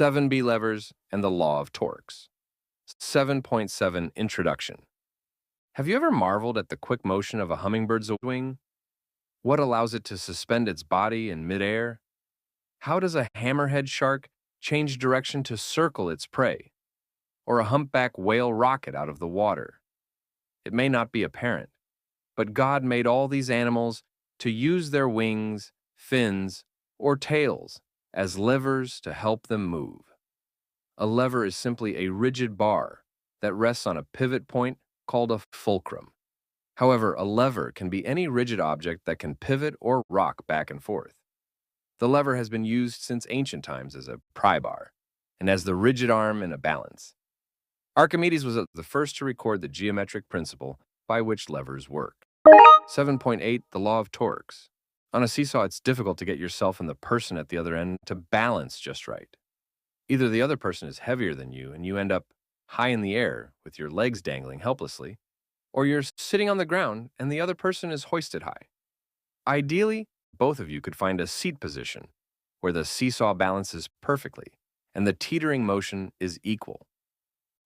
7B levers and the law of torques. 7.7 Introduction. Have you ever marveled at the quick motion of a hummingbird's wing? What allows it to suspend its body in midair? How does a hammerhead shark change direction to circle its prey? Or a humpback whale rocket out of the water? It may not be apparent, but God made all these animals to use their wings, fins, or tails as levers to help them move. A lever is simply a rigid bar that rests on a pivot point called a fulcrum. However, a lever can be any rigid object that can pivot or rock back and forth. The lever has been used since ancient times as a pry bar and as the rigid arm in a balance. Archimedes was the first to record the geometric principle by which levers work. 7.8 The law of torques. On a seesaw, it's difficult to get yourself and the person at the other end to balance just right. Either the other person is heavier than you and you end up high in the air with your legs dangling helplessly, or you're sitting on the ground and the other person is hoisted high. Ideally, both of you could find a seat position where the seesaw balances perfectly and the teetering motion is equal.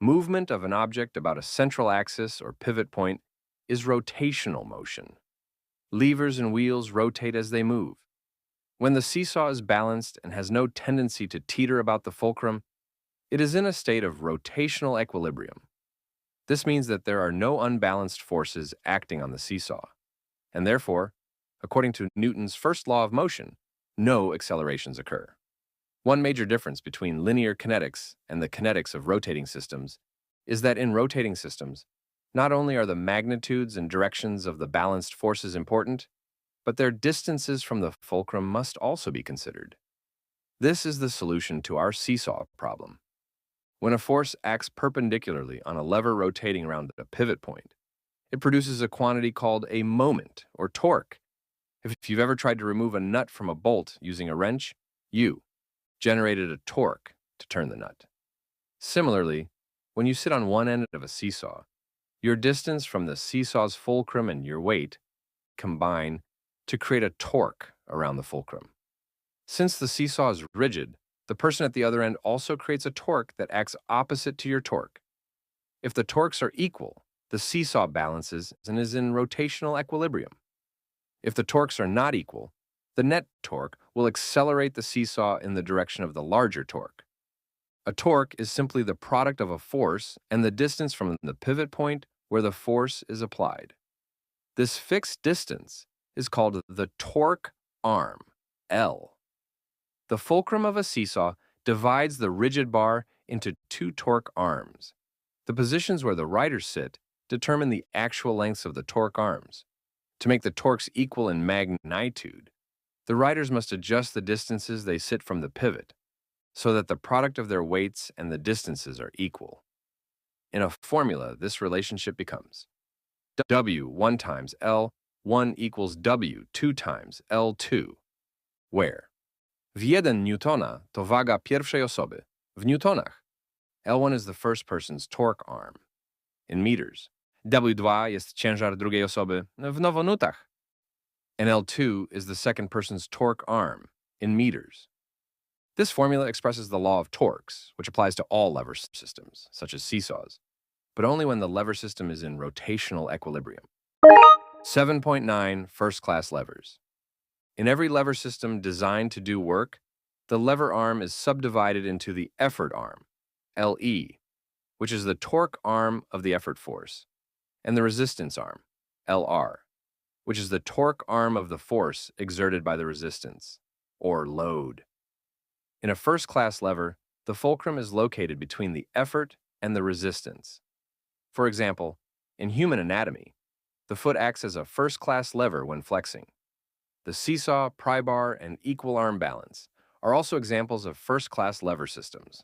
Movement of an object about a central axis or pivot point is rotational motion. Levers and wheels rotate as they move. When the seesaw is balanced and has no tendency to teeter about the fulcrum, it is in a state of rotational equilibrium. This means that there are no unbalanced forces acting on the seesaw, and therefore, according to Newton's first law of motion, no accelerations occur. One major difference between linear kinetics and the kinetics of rotating systems is that in rotating systems, not only are the magnitudes and directions of the balanced forces important, but their distances from the fulcrum must also be considered. This is the solution to our seesaw problem. When a force acts perpendicularly on a lever rotating around a pivot point, it produces a quantity called a moment or torque. If you've ever tried to remove a nut from a bolt using a wrench, you generated a torque to turn the nut. Similarly, when you sit on one end of a seesaw, your distance from the seesaw's fulcrum and your weight combine to create a torque around the fulcrum. Since the seesaw is rigid, the person at the other end also creates a torque that acts opposite to your torque. If the torques are equal, the seesaw balances and is in rotational equilibrium. If the torques are not equal, the net torque will accelerate the seesaw in the direction of the larger torque. A torque is simply the product of a force and the distance from the pivot point where the force is applied. This fixed distance is called the torque arm, L. The fulcrum of a seesaw divides the rigid bar into two torque arms. The positions where the riders sit determine the actual lengths of the torque arms. To make the torques equal in magnitude, the riders must adjust the distances they sit from the pivot so that the product of their weights and the distances are equal. In a formula, this relationship becomes W 1 times L 1 equals W 2 times L2, where w 1 newtona to waga pierwszej osoby w newtonach. L1 is the first person's torque arm. In meters, W2 jest ciężar drugiej osoby w nowonutach. And L2 is the second person's torque arm in meters. This formula expresses the law of torques, which applies to all lever systems, such as seesaws, but only when the lever system is in rotational equilibrium. 7.9 First-class levers. In every lever system designed to do work, the lever arm is subdivided into the effort arm, LE, which is the torque arm of the effort force, and the resistance arm, LR, which is the torque arm of the force exerted by the resistance, or load. In a first-class lever, the fulcrum is located between the effort and the resistance. For example, in human anatomy, the foot acts as a first-class lever when flexing. The seesaw, pry bar, and equal arm balance are also examples of first-class lever systems.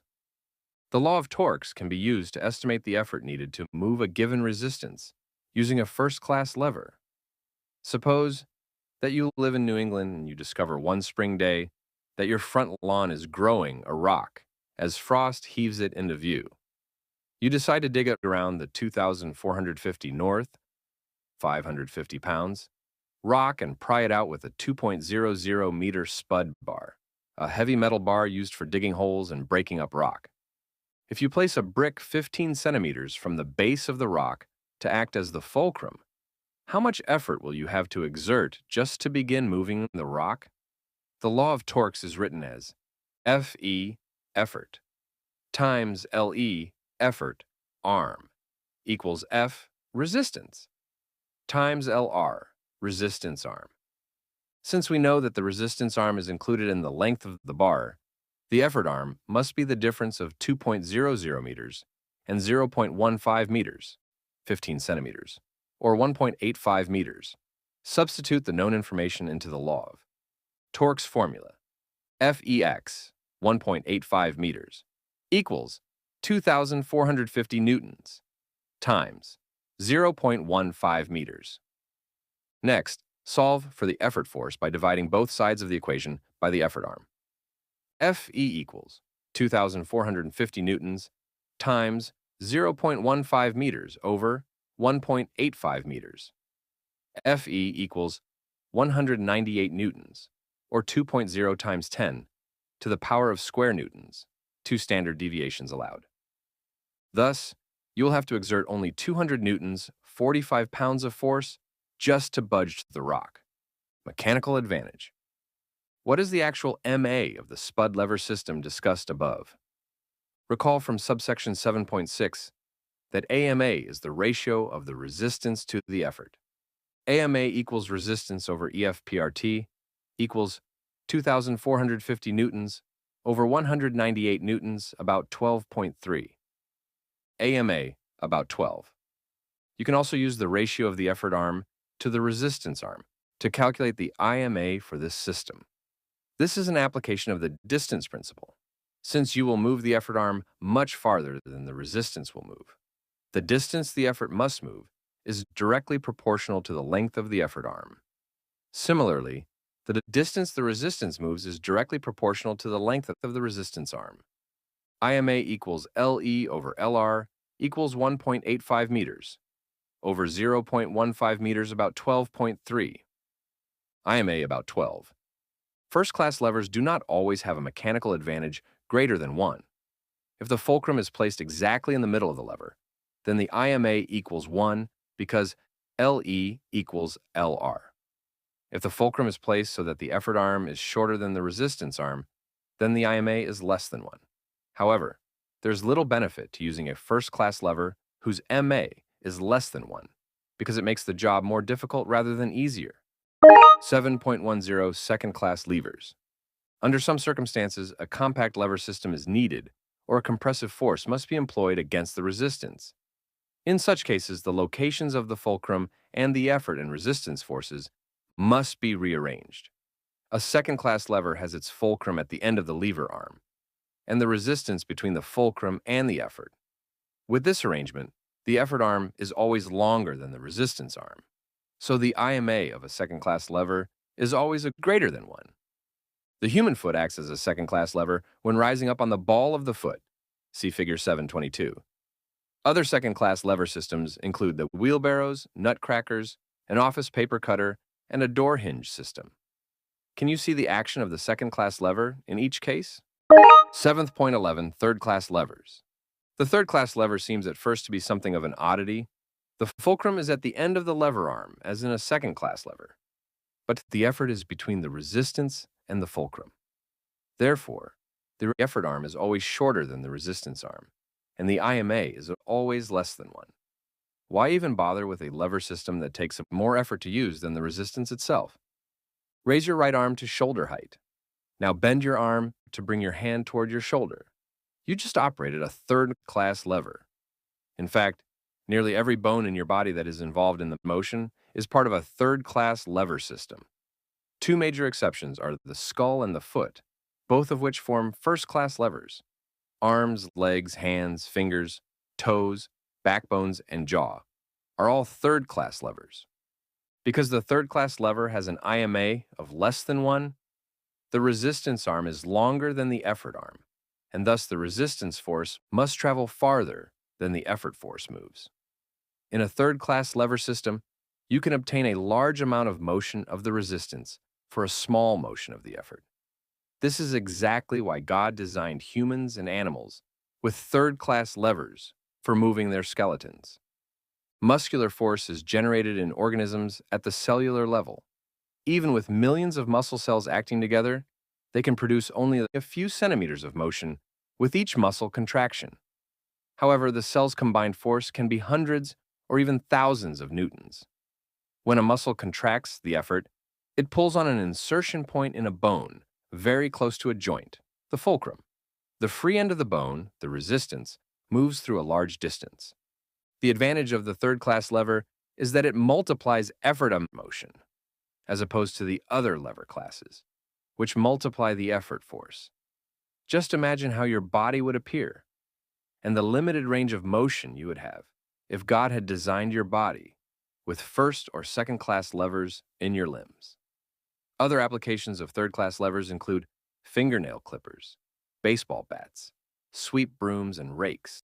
The law of torques can be used to estimate the effort needed to move a given resistance using a first-class lever. Suppose that you live in New England and you discover one spring day that your front lawn is growing a rock as frost heaves it into view. You decide to dig it around the 2,450 north, 550 pounds, rock and pry it out with a 2.00 meter spud bar. a heavy metal bar used for digging holes and breaking up rock. If you place a brick 15 centimeters from the base of the rock to act as the fulcrum, how much effort will you have to exert just to begin moving the rock? The law of torques is written as Fe, effort, times Le, effort, arm, equals F, resistance, times Lr, resistance arm. Since we know that the resistance arm is included in the length of the bar, the effort arm must be the difference of 2.00 meters and 0.15 meters, 15 centimeters, or 1.85 meters. Substitute the known information into the law of torques formula. Fex, 1.85 meters, equals 2,450 newtons, times 0.15 meters. Next, solve for the effort force by dividing both sides of the equation by the effort arm. Fe equals 2,450 newtons times 0.15 meters over 1.85 meters. Fe equals 198 newtons, or 2.0 times 10 to the power of square newtons, 2 standard deviations allowed. Thus, you will have to exert only 200 newtons, 45 pounds of force, just to budge the rock. Mechanical advantage. What is the actual MA of the spud lever system discussed above? Recall from subsection 7.6 that AMA is the ratio of the resistance to the effort. AMA equals resistance over EFPRT equals 2,450 newtons over 198 newtons, about 12.3. AMA, about 12. You can also use the ratio of the effort arm to the resistance arm to calculate the IMA for this system. This is an application of the distance principle, since you will move the effort arm much farther than the resistance will move. The distance the effort must move is directly proportional to the length of the effort arm. Similarly, the distance the resistance moves is directly proportional to the length of the resistance arm. IMA equals LE over LR equals 1.85 meters, over 0.15 meters, about 12.3. IMA about 12. First-class levers do not always have a mechanical advantage greater than 1. If the fulcrum is placed exactly in the middle of the lever, then the IMA equals 1 because LE equals LR. If the fulcrum is placed so that the effort arm is shorter than the resistance arm, then the IMA is less than 1. However, there's little benefit to using a first-class lever whose MA is less than 1 because it makes the job more difficult rather than easier. 7.10 Second-class levers. Under some circumstances, a compact lever system is needed or a compressive force must be employed against the resistance. In such cases, the locations of the fulcrum and the effort and resistance forces must be rearranged. A second-class lever has its fulcrum at the end of the lever arm, and the resistance between the fulcrum and the effort. With this arrangement, the effort arm is always longer than the resistance arm, so the IMA of a second-class lever is always greater than 1. The human foot acts as a second-class lever when rising up on the ball of the foot. See Figure 7.22. Other second-class lever systems include the wheelbarrows, nutcrackers, an office paper cutter, and a door hinge system. Can you see the action of the second-class lever in each case? 7.11 Third-class levers. The third-class lever seems at first to be something of an oddity. The fulcrum is at the end of the lever arm, as in a second-class lever, but the effort is between the resistance and the fulcrum. Therefore, the effort arm is always shorter than the resistance arm, and the IMA is always less than 1. Why even bother with a lever system that takes more effort to use than the resistance itself? Raise your right arm to shoulder height. Now bend your arm to bring your hand toward your shoulder. You just operated a third-class lever. In fact, nearly every bone in your body that is involved in the motion is part of a third-class lever system. Two major exceptions are the skull and the foot, both of which form first-class levers. Arms, legs, hands, fingers, toes, backbones, and jaw are all third-class levers. Because the third-class lever has an IMA of less than 1, the resistance arm is longer than the effort arm, and thus the resistance force must travel farther than the effort force moves. In a third-class lever system, you can obtain a large amount of motion of the resistance for a small motion of the effort. This is exactly why God designed humans and animals with third-class levers for moving their skeletons. Muscular force is generated in organisms at the cellular level. Even with millions of muscle cells acting together, they can produce only a few centimeters of motion with each muscle contraction. However, the cell's combined force can be hundreds or even thousands of newtons. When a muscle contracts the effort, it pulls on an insertion point in a bone very close to a joint, the fulcrum. The free end of the bone, the resistance, moves through a large distance. The advantage of the third-class lever is that it multiplies effort of motion, as opposed to the other lever classes, which multiply the effort force. Just imagine how your body would appear and the limited range of motion you would have if God had designed your body with first or second-class levers in your limbs. Other applications of third-class levers include fingernail clippers, baseball bats, sweep brooms, and rakes.